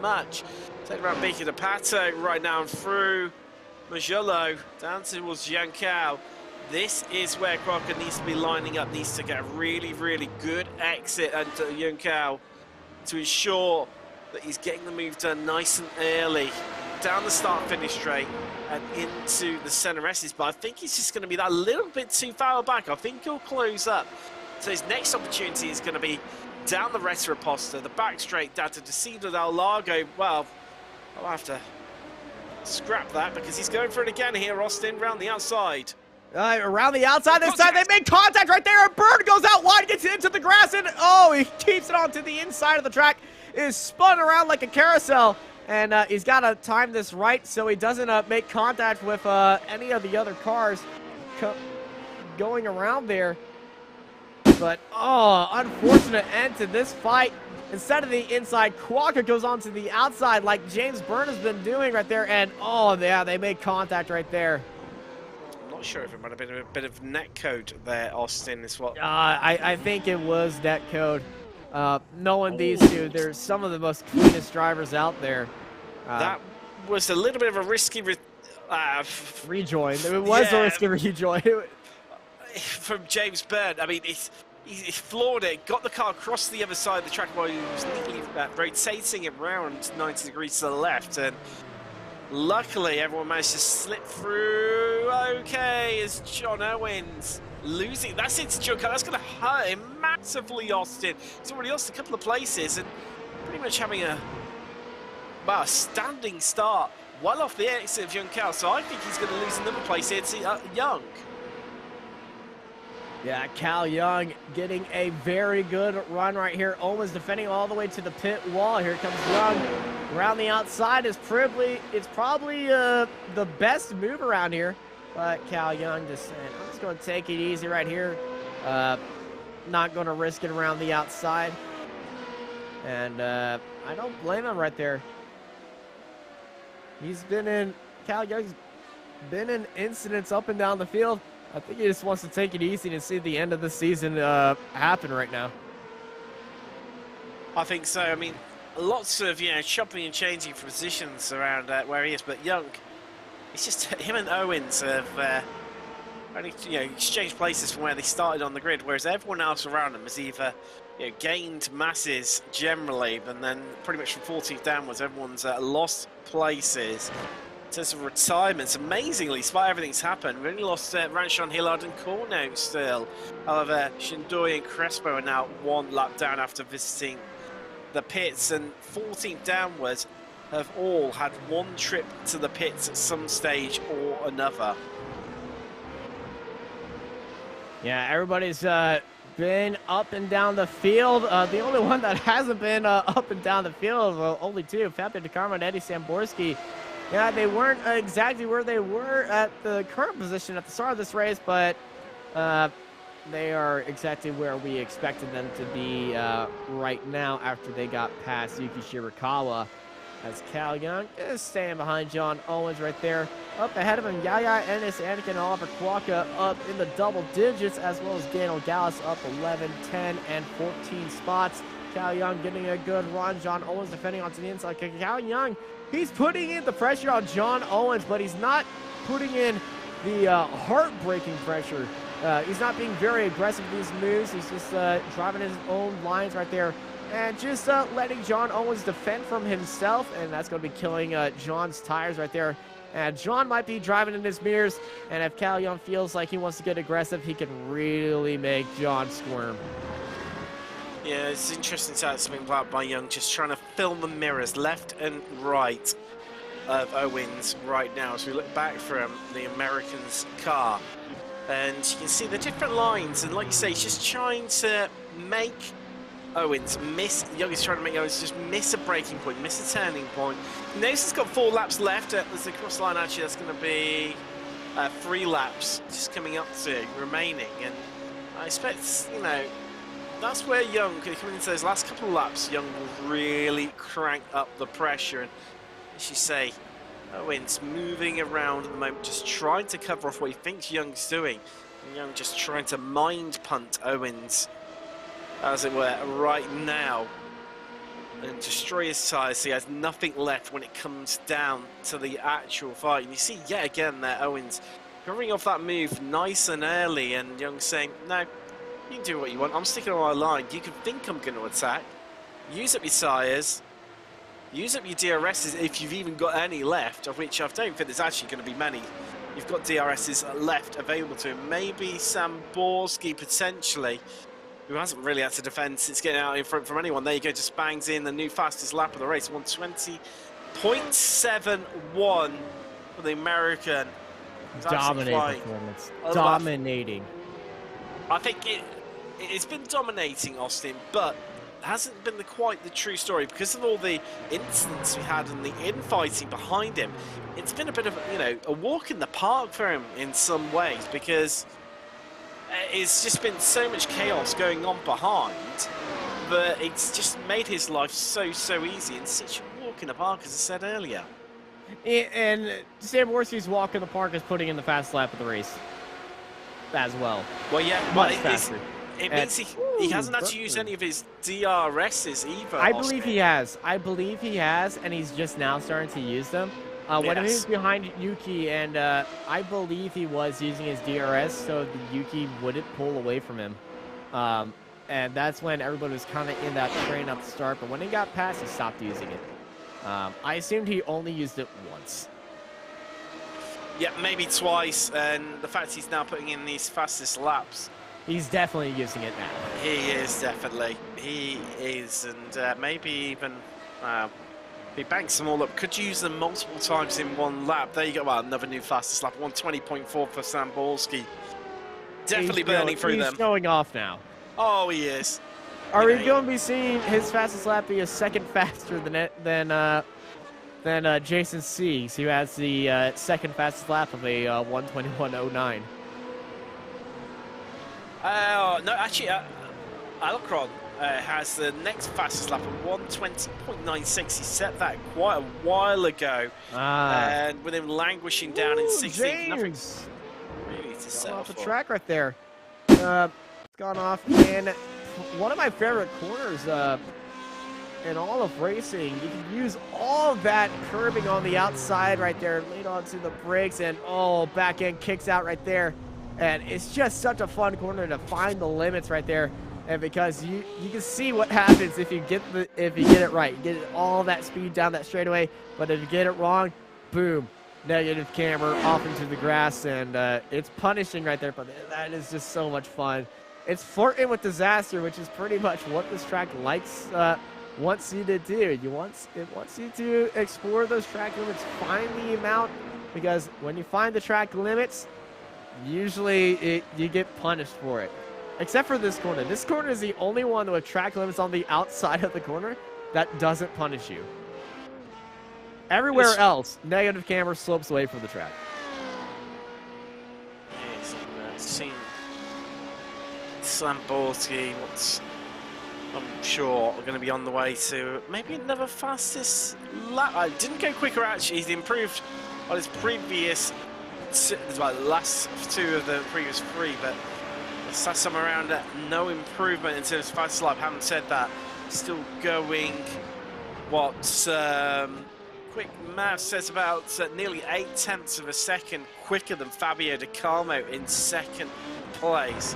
much. Take around Beacon to Pato right now and through Majolo down towards Yankao. This is where Quokka needs to be lining up, needs to get a really, really good exit and Yankao to ensure that he's getting the move done nice and early down the start-finish straight and into the center S's. But I think he's just going to be that little bit too far back. I think he'll close up So his next opportunity is going to be down the Retroposta, the back straight down to Decido del Lago. Well, I'll have to scrap that because he's going for it again here, Austin, round the outside. Around the outside this time, they make contact right there. A bird goes out wide, gets into the grass, and oh, he keeps it onto the inside of the track. Is spun around like a carousel, and he's got to time this right so he doesn't make contact with any of the other cars going around there. But, oh, unfortunate end to this fight. Instead of the inside, Quokka goes on to the outside like James Byrne has been doing right there. And, oh, yeah, they made contact right there. I'm not sure if it might have been a bit of net code there, Austin, is what... I think it was net code. Knowing these two, they're some of the most cleanest drivers out there. That was a little bit of a risky... rejoin. It was a risky rejoin. From James Byrne. I mean, he floored it, got the car across the other side of the track while he was neatly rotating it around 90 degrees to the left, and luckily everyone managed to slip through okay as John Owens losing. That's into Joe Car. That's going to hurt him massively, Austin. He's already lost a couple of places and pretty much having a standing start well off the exit of Young Cal, so I think he's going to lose another place here to Young. Yeah, Cal Young getting a very good run right here. Owens defending all the way to the pit wall. Here comes Young. Around the outside is probably the best move around here. But Cal Young just saying, I'm just going to take it easy right here. Not going to risk it around the outside. And I don't blame him right there. Cal Young's been in incidents up and down the field. I think he just wants to take it easy and see the end of the season happen right now. I think so. I mean, lots of, chopping and changing positions around where he is, but Young, it's just him and Owens have only, exchanged places from where they started on the grid, whereas everyone else around them has either gained masses generally, and then pretty much from 14th downwards, everyone's lost places. In terms of retirements, amazingly, despite everything's happened, we only lost Ranchon, Hillard and Cornout still. However, Shindoi and Crespo are now one lap down after visiting the pits, and 14th downwards have all had one trip to the pits at some stage or another. Yeah, everybody's been up and down the field. The only one that hasn't been up and down the field, well, only two, Fabio DeCarmo and Eddie Samborski. Yeah, they weren't exactly where they were at the current position at the start of this race, but they are exactly where we expected them to be right now after they got past Yuki Shirakawa. As Cal Young is staying behind John Owens right there. Up ahead of him, Yaya Ennis, Anakin, and Oliver Quokka up in the double digits, as well as Daniel Gallus up 11, 10, and 14 spots. Cal Young getting a good run. John Owens defending onto the inside. Cal Young, he's putting in the pressure on John Owens, but he's not putting in the heartbreaking pressure. He's not being very aggressive with these moves. He's just driving his own lines right there and just letting John Owens defend from himself, and that's going to be killing John's tires right there. And John might be driving in his mirrors, and if Cal Young feels like he wants to get aggressive, he can really make John squirm. Yeah, it's interesting to have something by Young, just trying to fill the mirrors left and right of Owens right now as we look back from the American's car. And you can see the different lines, and like you say, he's just trying to make Owens miss. Young is trying to make Owens just miss a braking point, miss a turning point. Notice he's got 4 laps left. There's the cross line, actually, that's going to be 3 laps just coming up to remaining. And I expect, that's where Young, coming into those last couple of laps, Young will really crank up the pressure. And as you say, Owens moving around at the moment, just trying to cover off what he thinks Young's doing. And Young just trying to mind punt Owens, as it were, right now, and destroy his tyres so he has nothing left when it comes down to the actual fight. And you see yet again there Owens covering off that move nice and early, and Young saying, no, you can do what you want, I'm sticking on my line. You can think I'm going to attack, use up your tyres, use up your DRSs if you've even got any left, of which I don't think there's actually going to be many. You've got DRSs left available to him, maybe Samborski potentially. who hasn't really had to defend since getting out in front from anyone. There you go, just bangs in the new fastest lap of the race, 120.71 for the American. Dominating performance. Dominating. I think it's been dominating, Austin, but hasn't been quite the true story because of all the incidents we had and the infighting behind him. It's been a bit of, you know, a walk in the park for him in some ways, because it's just been so much chaos going on behind, but it's just made his life so easy and such a walk in the park, as I said earlier. And Samborski's walk in the park is putting in the fast lap of the race as well. Well, yeah, much faster. It means he hasn't had to use any of his DRSs either. I believe he has. I believe he has, and he's just now starting to use them. When he was behind Yuki, and I believe he was using his DRS so the Yuki wouldn't pull away from him. And that's when everybody was kind of in that train at the start, but when he got past, he stopped using it. I assumed he only used it once. Yeah, maybe twice, and the fact he's now putting in these fastest laps. He's definitely using it now. He is, definitely. He is, and maybe even... he banks them all up. Could use them multiple times in one lap. There you go. Well, another new fastest lap. 120.4 for Samborski. Definitely burning through them. He's showing off now. Oh, he is. Are we going to be seeing his fastest lap be a second faster than Jason Siegs, who has the second fastest lap of a 121.09? No, actually, Alacron has the next fastest lap of 120.96. He set that quite a while ago, and with him languishing down in 16th, nothing really to set off the for. track right there. It's gone off in one of my favorite corners in all of racing. You can use all of that curbing on the outside right there, lead onto the brakes, and back end kicks out right there. And it's just such a fun corner to find the limits right there. And because you can see what happens if you get it right. You get all that speed down that straightaway, but if you get it wrong, boom, negative camber off into the grass, and it's punishing right there. But that is just so much fun. It's flirting with disaster, which is pretty much what this track wants you to do. It wants you to explore those track limits, find the amount, because when you find the track limits, usually you get punished for it. Except for this corner. This corner is the only one with track limits on the outside of the corner that doesn't punish you. Everywhere else, negative camber slopes away from the track. Yes, seen Samborski, I'm sure, are going to be on the way to maybe another fastest lap. I didn't go quicker, actually. He's improved on his previous, last two of the previous three, but this last time around, no improvement in terms of fastest lap. Haven't said that. Still going, what quick math says, about nearly 0.8 of a second quicker than Fabio De Calmo in second place.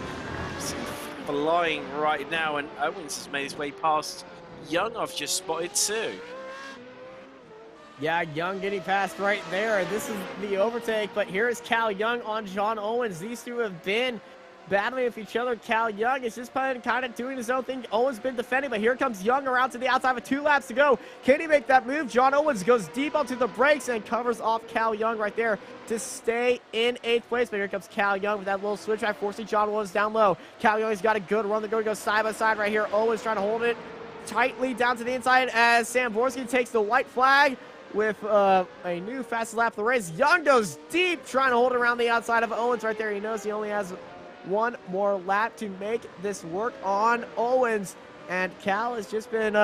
Flying right now, and Owens has made his way past Young. I've just spotted too. Yeah, Young getting past right there. This is the overtake, but here is Cal Young on John Owens. These two have been battling with each other. Cal Young is just kind of doing his own thing. Owens been defending, but here comes Young around to the outside with 2 laps to go. Can he make that move? John Owens goes deep onto the brakes and covers off Cal Young right there to stay in 8th place. But here comes Cal Young with that little switch back, forcing John Owens down low. Cal Young's got a good run. They're going to go side by side right here. Owens trying to hold it tightly down to the inside as Samborski takes the white flag with a new fastest lap of the race. Young goes deep, trying to hold it around the outside of Owens right there. He knows he only has one more lap to make this work on Owens, and Cal has just been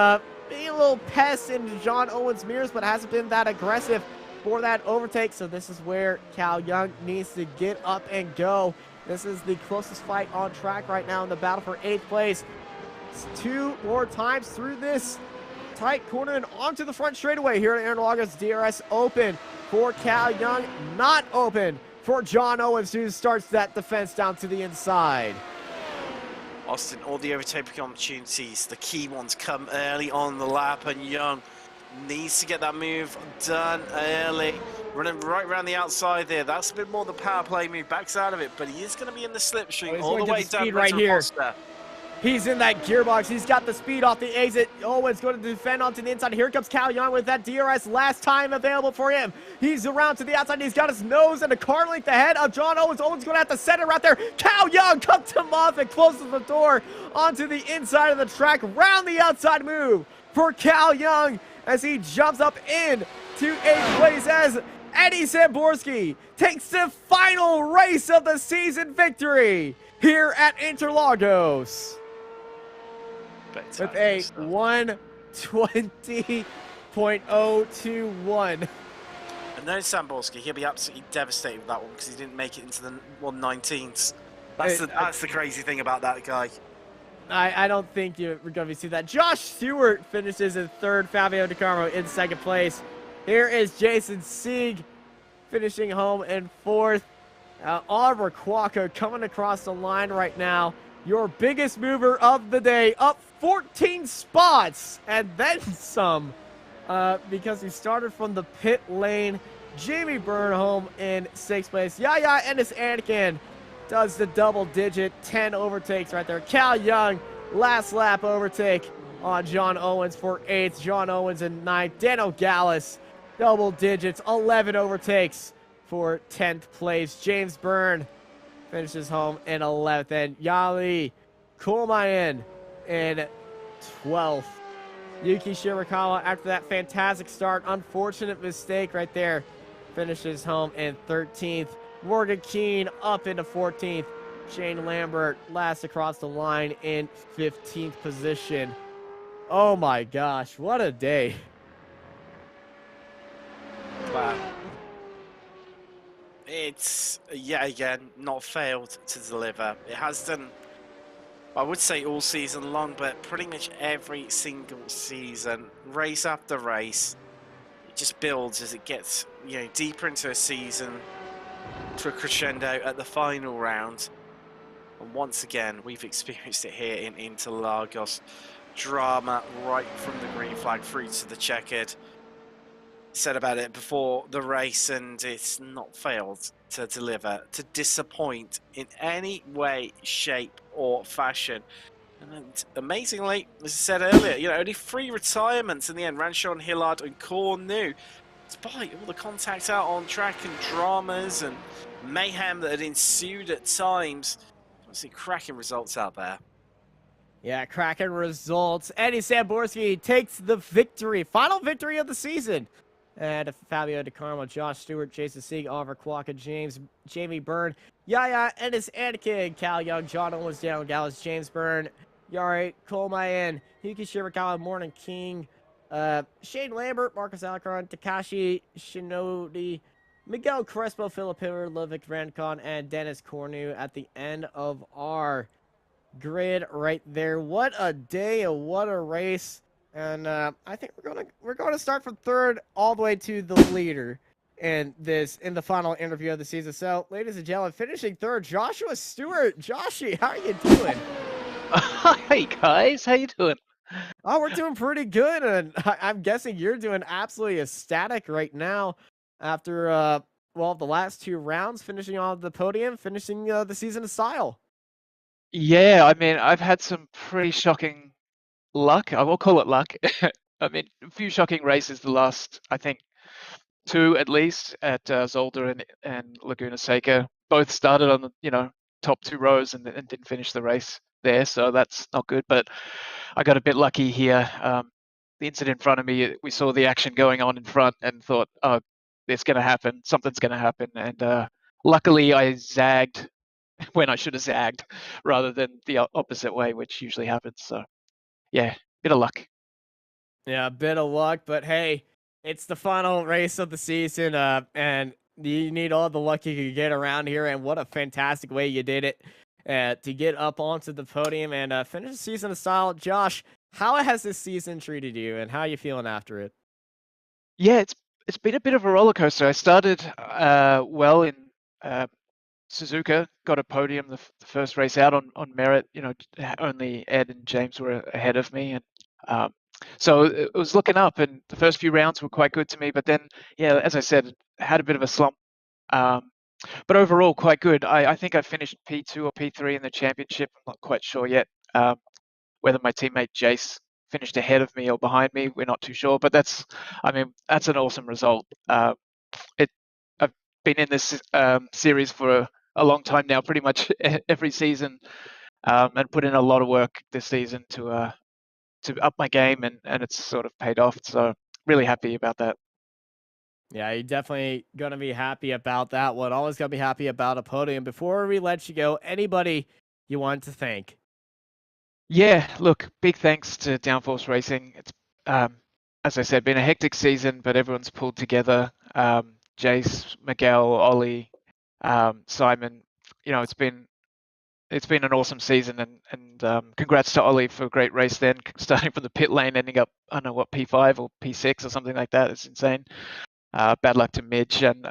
being a little pest in John Owens' mirrors, but hasn't been that aggressive for that overtake. So this is where Cal Young needs to get up and go. This is the closest fight on track right now in the battle for 8th place. It's 2 more times through this tight corner and onto the front straightaway here at Interlagos. DRS open for Cal Young, not open for John Owens, who starts that defense down to the inside. Austin, all the overtaking opportunities, the key ones come early on the lap, and Young needs to get that move done early. Running right around the outside there. That's a bit more the power play move, backs out of it, but he is going to be in the slipstream all the way down right here. He's in that gearbox. He's got the speed off the exit. Owens going to defend onto the inside. Here comes Cal Young with that DRS last time available for him. He's around to the outside. He's got his nose and a car length ahead of John Owens. Owens going to have to set it right there. Cal Young cuts him off and closes the door onto the inside of the track. Round the outside move for Cal Young as he jumps up in to 8th place as Eddie Samborski takes the final race of the season victory here at Interlagos with a 1:20.021. And no Samborski, he'll be absolutely devastated with that one because he didn't make it into the 1:19s. That's the crazy thing about that guy. I don't think you're going to see that. Josh Stewart finishes in 3rd, Fabio Di Carmo in 2nd place. Here is Jason Sieg finishing home in 4th. Oliver Quacco coming across the line right now. Your biggest mover of the day, up 14 spots and then some because he started from the pit lane. Jamie Byrne home in 6th place. Yaya Ennis Anakin does the double-digit 10 overtakes right there. Cal Young, last lap overtake on John Owens for 8th. John Owens in 9th. Dano Gallus, double digits, 11 overtakes for 10th place. James Byrne finishes home in 11th. And Yali Kulmayan in 12th. Yuki Shirakawa, after that fantastic start, unfortunate mistake right there, finishes home in 13th. Morgan Keane up into 14th. Shane Lambert last across the line in 15th position. Oh my gosh, what a day. Wow. It's, yet again, not failed to deliver. It has done, I would say all season long, but pretty much every single season, race after race, it just builds as it gets, deeper into a season to a crescendo at the final round. And once again, we've experienced it here in Interlagos. Drama right from the green flag through to the checkered. Said about it before the race, and it's not failed to deliver, to disappoint in any way, shape or fashion. And amazingly, as I said earlier, only 3 retirements in the end. Ranchon, Hillard and Cornu. Despite all the contact out on track and dramas and mayhem that had ensued at times, obviously cracking results out there. Yeah, cracking results. Eddie Samborski takes the victory, final victory of the season. And Fabio Di Carmo, Josh Stewart, Jason Sieg, Oliver Quacca, Jamie Byrne, Yaya Ennis Anakin, Cal Young, John Owens, Daniel Gallus, James Byrne, Yari Kolmayan, Yuki Shirakawa, Morning King, Shane Lambert, Marcus Alcaron, Takashi Shinodi, Miguel Crespo, Philip Hiller, Ludwig Rancon, and Dennis Cornu at the end of our grid right there. What a day and what a race. And I think we're going to start from 3rd all the way to the leader in the final interview of the season. So, ladies and gentlemen, finishing 3rd, Joshua Stewart. Joshy, how are you doing? Hey guys, how you doing? Oh, we're doing pretty good, and I'm guessing you're doing absolutely ecstatic right now after the last 2 rounds, finishing on the podium, finishing the season in style. Yeah, I mean, I've had some pretty shocking luck. I will call it luck. I mean, a few shocking races the last, I think, 2 at least at Zolder and Laguna Seca. Both started on the top 2 rows and didn't finish the race there, so that's not good. But I got a bit lucky here. The incident in front of me, we saw the action going on in front and thought, oh, it's going to happen. Something's going to happen. And luckily, I zagged when I should have zagged rather than the opposite way, which usually happens. So, yeah, bit of luck. Yeah, a bit of luck, but hey, it's the final race of the season, and you need all the luck you can get around here, and what a fantastic way you did it to get up onto the podium and finish the season in style. Josh, how has this season treated you, and how are you feeling after it? Yeah, it's been a bit of a roller coaster. I started well in Suzuka, got a podium the first race out on merit. Only Ed and James were ahead of me, and so it was looking up. And the first few rounds were quite good to me, but then, yeah, as I said, had a bit of a slump. But overall, quite good. I think I finished P2 or P3 in the championship. I'm not quite sure yet. Whether my teammate Jace finished ahead of me or behind me, we're not too sure. But that's an awesome result. I've been in this series for a long time now, pretty much every season, and put in a lot of work this season to up my game, and it's sort of paid off. So really happy about that. Yeah, you're definitely going to be happy about that one. Always going to be happy about a podium. Before we let you go, anybody you want to thank? Yeah, look, big thanks to Downforce Racing. It's, as I said, been a hectic season, but everyone's pulled together. Jace, Miguel, Ollie, Simon. It's been an awesome season, and congrats to Ollie for a great race. Then starting from the pit lane, ending up I don't know what P5 or P6 or something like that. It's insane. Bad luck to Midge, and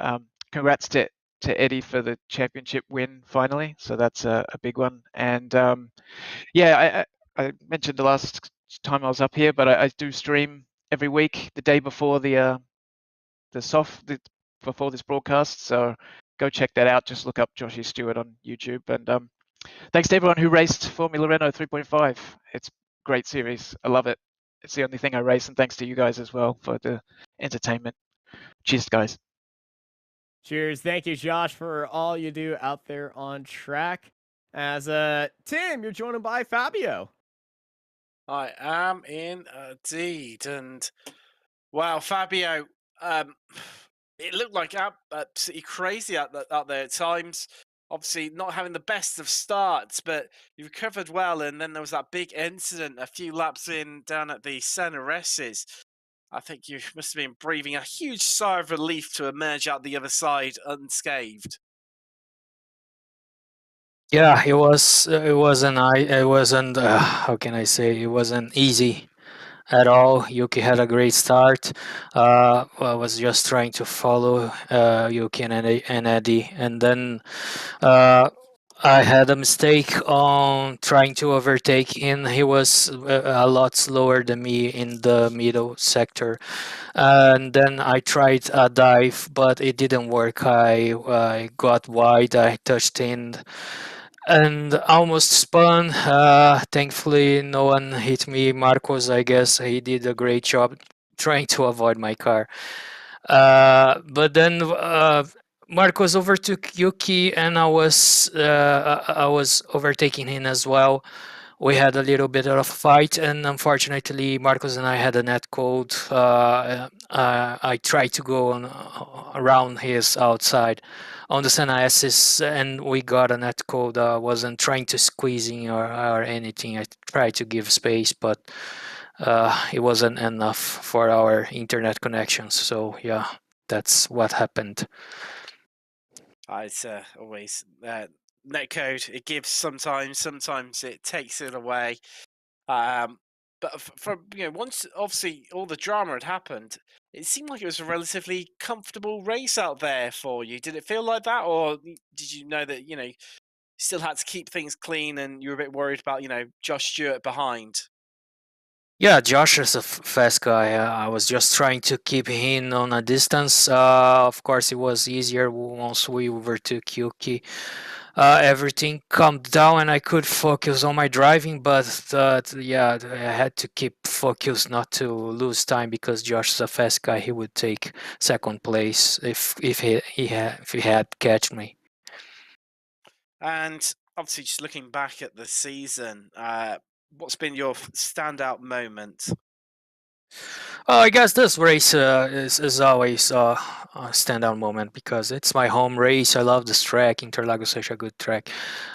congrats to Eddie for the championship win finally. So that's a big one. And yeah, I mentioned the last time I was up here, but I do stream every week, the day before before this broadcast. So go check that out. Just look up Joshy Stewart on YouTube. And thanks to everyone who raced Formula Renault 3.5. It's a great series. I love it. It's the only thing I race, and thanks to you guys as well for the entertainment. Cheers, guys. Cheers. Thank you, Josh, for all you do out there on track. As Tim, you're joined by Fabio. I am indeed, and wow, Fabio, it looked like absolutely crazy out there at times. Obviously, not having the best of starts, but you recovered well, and then there was that big incident a few laps in down at the Senaresses. I think you must have been breathing a huge sigh of relief to emerge out the other side unscathed. Yeah, it was. It wasn't. It wasn't. How can I say? It wasn't easy at all. Yuki had a great start. I was just trying to follow Yuki and Eddie, and then uh, I had a mistake on trying to overtake him. He was a lot slower than me in the middle sector, and then I tried a dive, but it didn't work. I got wide. I touched in and almost spun. Thankfully, no one hit me. Marcos, I guess he did a great job trying to avoid my car. But then Marcos overtook Yuki, and I was overtaking him as well. We had a little bit of a fight, and unfortunately, Marcos and I had a net code. I tried to go on around his outside on the Sanasis, and we got a net code. I wasn't trying to squeeze in or anything. I tried to give space, but it wasn't enough for our internet connections. So yeah, that's what happened. It's always netcode. It gives sometimes it takes it away. But from once obviously all the drama had happened, it seemed like it was a relatively comfortable race out there for you. Did it feel like that, or did you know that you still had to keep things clean and you were a bit worried about Josh Stewart behind? Yeah, Josh is a fast guy. I was just trying to keep him on a distance. Of course, it was easier once we overtook Yuki. Everything calmed down and I could focus on my driving, but yeah, I had to keep focus not to lose time because Josh is a fast guy. He would take second place if he had catch me. And obviously, just looking back at the season, what's been your standout moment? I guess this race is always a standout moment because it's my home race. I love this track. Interlagos is such a good track.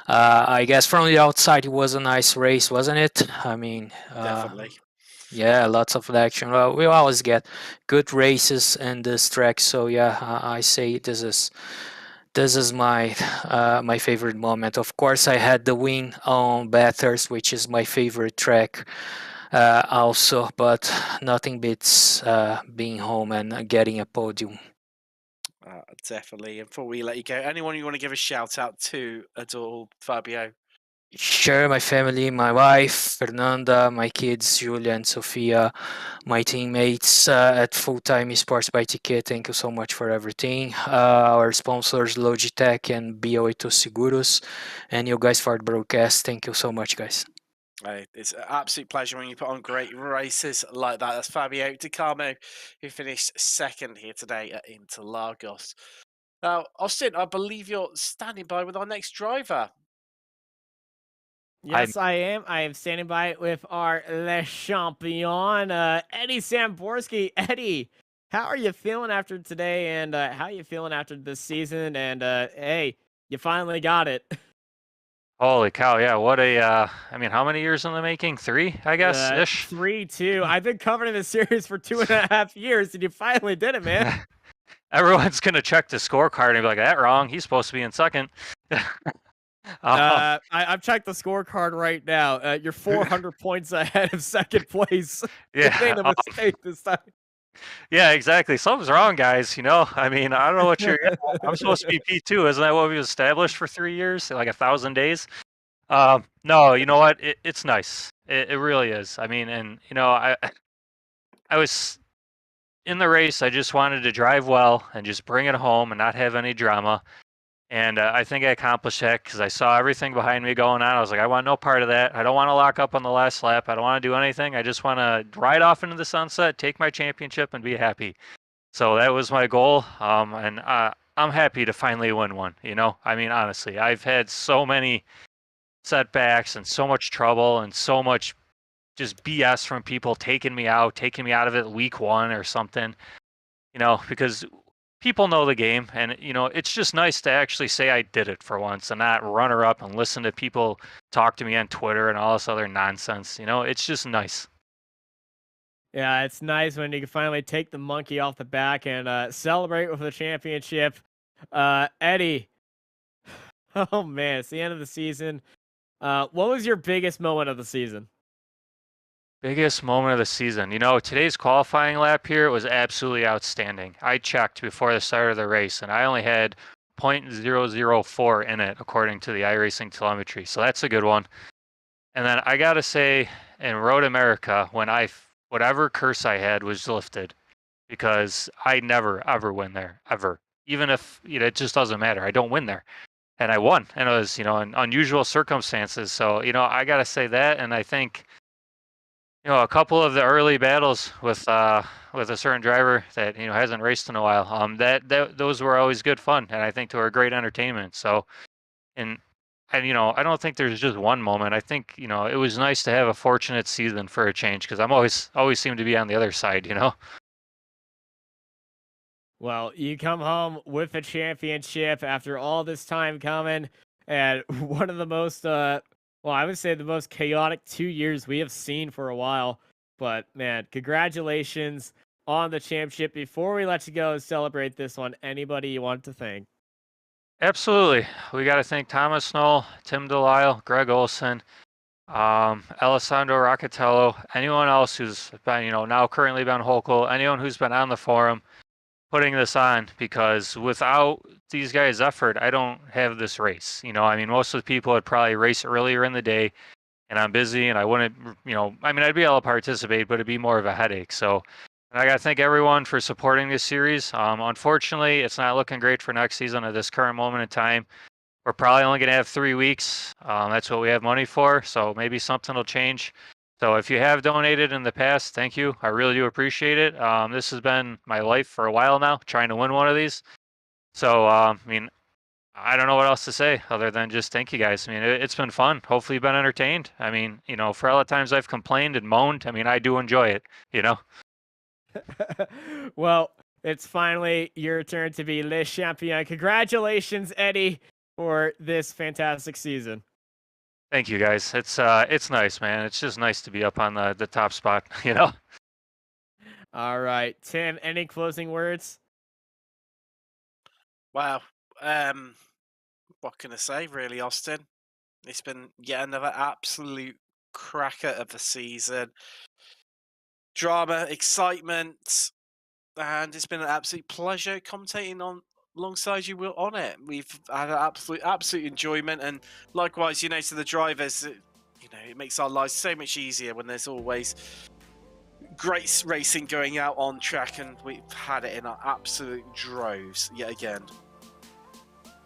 I guess from the outside it was a nice race, wasn't it? I mean, Definitely. yeah, lots of action. Well, we always get good races in this track, so yeah, I say this is my favorite moment. Of course, I had the win on Bathurst, which is my favorite track also, but nothing beats being home and getting a podium. Definitely. And before we let you go, anyone you want to give a shout out to at all, Fabio? Sure, my family, my wife, Fernanda, my kids, Julia and Sofia, my teammates at Full Time Esports by Ticket. Thank you so much for everything. Our sponsors, Logitech and BO8 Seguros, and you guys for the broadcast. Thank you so much, guys. It's an absolute pleasure when you put on great races like that. That's Fabio Di Carmo, who finished second here today at Interlagos. Now, Austin, I believe you're standing by with our next driver. I'm Yes, I am. I am standing by with our Le Champion, Eddie Samborski. Eddie, how are you feeling after today, and how are you feeling after this season? And hey, you finally got it. Holy cow, yeah, what a I mean, how many years in the making? 3, I guess, ish. 3-2. I've been covering this series for 2.5 years, and you finally did it, man. Everyone's gonna check the scorecard and be like, that wrong, he's supposed to be in second. I've checked the scorecard right now. You're 400 points ahead of second place. You made a Yeah, mistake this time. yeah, exactly. Something's wrong, guys. I mean, I don't know what you're. I'm supposed to be P2, isn't that what we established for 3 years, like 1,000 days? No, you know what? It's nice. It really is. I mean, and I was in the race. I just wanted to drive well and just bring it home and not have any drama. And I think I accomplished that because I saw everything behind me going on. I was like, I want no part of that. I don't want to lock up on the last lap. I don't want to do anything. I just want to ride off into the sunset, take my championship, and be happy. So that was my goal. And I'm happy to finally win one. I mean, honestly, I've had so many setbacks and so much trouble and so much just BS from people taking me out of it week 1 or something, because people know the game, and it's just nice to actually say I did it for once and not run her up and listen to people talk to me on Twitter and all this other nonsense. It's just nice. Yeah, it's nice when you can finally take the monkey off the back and celebrate with the championship. Eddie, oh man, it's the end of the season. What was your biggest moment of the season? Biggest moment of the season. Today's qualifying lap here was absolutely outstanding. I checked before the start of the race, and I only had 0.004 in it, according to the iRacing telemetry. So that's a good one. And then I got to say, in Road America, when whatever curse I had was lifted, because I never, ever win there, ever. Even if it just doesn't matter. I don't win there. And I won. And it was, in unusual circumstances. So, I got to say that. And I think a couple of the early battles with a certain driver that hasn't raced in a while. Those were always good fun, and I think they were great entertainment. So, and I don't think there's just one moment. I think it was nice to have a fortunate season for a change, because I'm always seem to be on the other side. Well, you come home with a championship after all this time coming, and one of the most well, I would say the most chaotic 2 years we have seen for a while. But man, congratulations on the championship. Before we let you go and celebrate this one, anybody you want to thank? Absolutely, we got to thank Thomas Snow, Tim Delisle, Greg Olson, Alessandro Roccatello, anyone else who's been now currently been Hokel, anyone who's been on the forum putting this on, because without these guys' effort, I don't have this race. I mean, most of the people would probably race earlier in the day, and I'm busy, and I wouldn't, I mean, I'd be able to participate, but it'd be more of a headache. So I got to thank everyone for supporting this series. Unfortunately, it's not looking great for next season at this current moment in time. We're probably only going to have 3 weeks. That's what we have money for, so maybe something will change. So if you have donated in the past, thank you. I really do appreciate it. This has been my life for a while now, trying to win one of these. So, I mean, I don't know what else to say other than just thank you guys. I mean, it's been fun. Hopefully you've been entertained. I mean, for all the times I've complained and moaned, I mean, I do enjoy it. Well, it's finally your turn to be Le Champion. Congratulations, Eddie, for this fantastic season. Thank you, guys. It's nice, man. It's just nice to be up on the top spot, All right, Tim, any closing words? Wow. What can I say, really, Austin? It's been yet another absolute cracker of the season. Drama, excitement, and it's been an absolute pleasure commentating alongside you on it. We've had an absolute enjoyment, and likewise, to the drivers, it makes our lives so much easier when there's always great racing going out on track, and we've had it in our absolute droves yet again.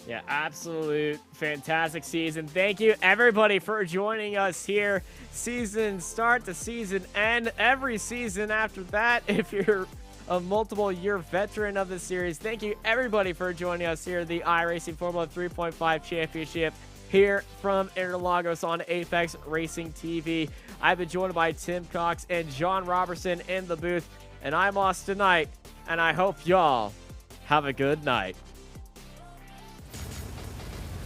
Yeah, absolute fantastic season. Thank you, everybody, for joining us here. Season start to season end, every season after that, if you're a multiple-year veteran of the series. Thank you, everybody, for joining us here at the iRacing Formula 3.5 Championship here from Interlagos on Apex Racing TV. I've been joined by Tim Cox and John Robertson in the booth, and I'm Austin Knight, and I hope y'all have a good night.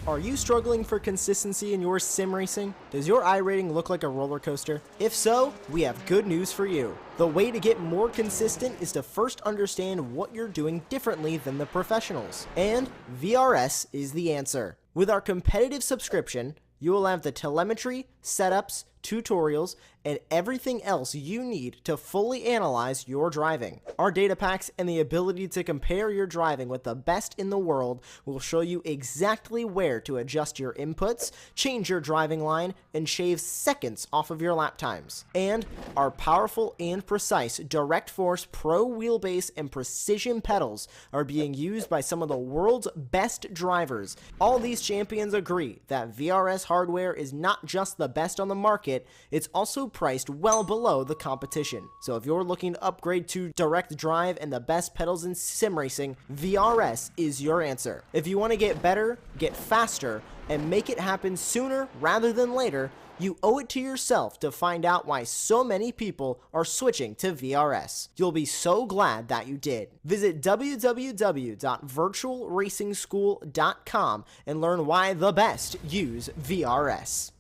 Are you struggling for consistency in your sim racing? Does your iRating look like a roller coaster? If so, we have good news for you. The way to get more consistent is to first understand what you're doing differently than the professionals. And VRS is the answer. With our competitive subscription, you will have the telemetry, setups, tutorials, and everything else you need to fully analyze your driving. Our data packs and the ability to compare your driving with the best in the world will show you exactly where to adjust your inputs, change your driving line, and shave seconds off of your lap times. And our powerful and precise Direct Force Pro wheelbase and precision pedals are being used by some of the world's best drivers. All these champions agree that VRS hardware is not just the best on the market, it's also priced well below the competition. So if you're looking to upgrade to direct drive and the best pedals in sim racing, VRS is your answer. If you want to get better, get faster, and make it happen sooner rather than later, you owe it to yourself to find out why so many people are switching to VRS. You'll be so glad that you did. Visit www.virtualracingschool.com and learn why the best use VRS.